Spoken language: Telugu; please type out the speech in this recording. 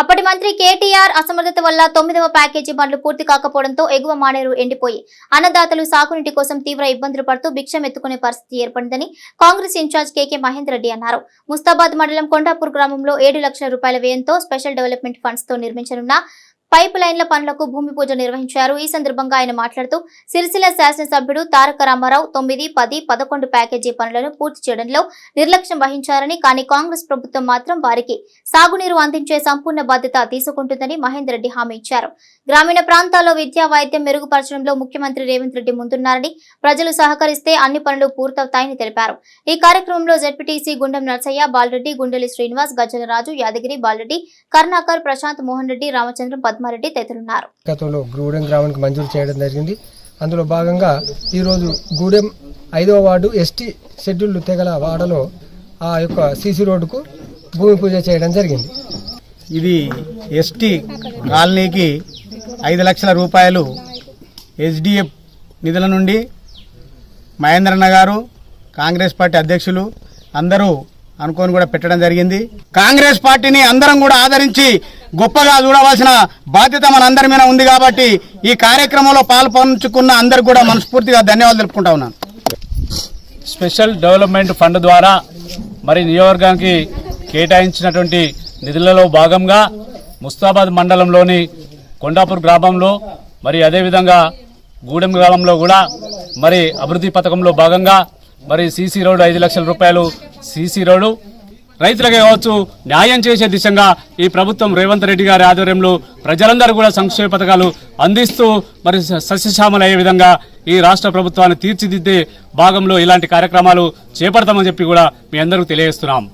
అప్పటి మంత్రి కేటీఆర్ అసమర్థత వల్ల 9వ ప్యాకేజీ బండ్లు పూర్తి కాకపోవడంతో ఎగువ మానేరు ఎండిపోయి అన్నదాతలు సాగునీటి కోసం తీవ్ర ఇబ్బందులు పడుతూ భిక్షం ఎత్తుకునే పరిస్థితి ఏర్పడిందని కాంగ్రెస్ ఇన్ఛార్జ్ కేకే మహేందర్ రెడ్డి అన్నారు. ముస్తాబాద్ మండలం కొండాపూర్ గ్రామంలో 7 లక్షల రూపాయల వ్యయంతో స్పెషల్ డెవలప్మెంట్ ఫండ్స్ తో నిర్మించనున్న పైప్ లైన్ల పనులకు భూమి పూజ నిర్వహించారు. ఈ సందర్భంగా ఆయన మాట్లాడుతూ సిరిసిల్ల శాసనసభ్యుడు తారక రామారావు 9, 10, 11 ప్యాకేజీ పనులను పూర్తి చేయడంలో నిర్లక్ష్యం వహించారని, కానీ కాంగ్రెస్ ప్రభుత్వం మాత్రం వారికి సాగునీరు అందించే సంపూర్ణ బాధ్యత తీసుకుంటుందని మహేందర్ రెడ్డి హామీ ఇచ్చారు. గ్రామీణ ప్రాంతాల్లో విద్యా వైద్యం మెరుగుపరచడంలో ముఖ్యమంత్రి రేవంత్ రెడ్డి ముందున్నారని, ప్రజలు సహకరిస్తే అన్ని పనులు పూర్తవుతాయని తెలిపారు. ఈ కార్యక్రమంలో జెడ్పీటీసీ గుండం నర్సయ్య, బాలరెడ్డి, గుండెలి శ్రీనివాస్, గజ్జల రాజు, యాదగిరి, బాలరెడ్డి, కరుణాకర్, ప్రశాంత్, మోహన్ రెడ్డి, రామచంద్రం, పద్మారెడ్డి తదితరులున్నారు. గతంలో గూడెం గ్రామానికి మంజూరు చేయడం జరిగింది. అందులో భాగంగా ఈరోజు గూడెం 5వ వార్డు ఎస్టీ షెడ్యూల్ తెగల వాడలో ఆ యొక్క సీసీ రోడ్డుకు భూమి పూజ చేయడం జరిగింది. ఇది ఎస్టీ కాలనీకి 5 లక్షల రూపాయలు ఎస్డిఎఫ్ నిధుల నుండి మహేంద్రన్న గారు, కాంగ్రెస్ పార్టీ అధ్యక్షులు అందరూ అనుకొని కూడా పెట్టడం జరిగింది. కాంగ్రెస్ పార్టీని అందరం కూడా ఆదరించి గొప్పగా చూడవలసిన బాధ్యత మనందరి మీద ఉంది కాబట్టి ఈ కార్యక్రమంలో పాల్పంచుకున్న అందరికి కూడా మనస్ఫూర్తిగా ధన్యవాదాలు తెలుపుకుంటా ఉన్నాను. స్పెషల్ డెవలప్మెంట్ ఫండ్ ద్వారా మరి నియోజకవర్గానికి కేటాయించినటువంటి నిధులలో భాగంగా ముస్తాబాద్ మండలంలోని కొండాపూర్ గ్రామంలో మరి అదేవిధంగా గూడెం గ్రామంలో కూడా మరి అభివృద్ధి పథకంలో భాగంగా మరి సీసీ రోడ్డు 5 లక్షల రూపాయలు సీసీ రోడ్డు రైతులకే కావచ్చు న్యాయం చేసే దిశగా ఈ ప్రభుత్వం రేవంత్ రెడ్డి గారి ఆధ్వర్యంలో ప్రజలందరూ కూడా సంక్షేమ పథకాలు అందిస్తూ మరి సస్యశ్యామలయ్యే విధంగా ఈ రాష్ట్ర ప్రభుత్వాన్ని తీర్చిదిద్దే భాగంలో ఇలాంటి కార్యక్రమాలు చేపడతామని చెప్పి కూడా మీ అందరికీ తెలియజేస్తున్నాం.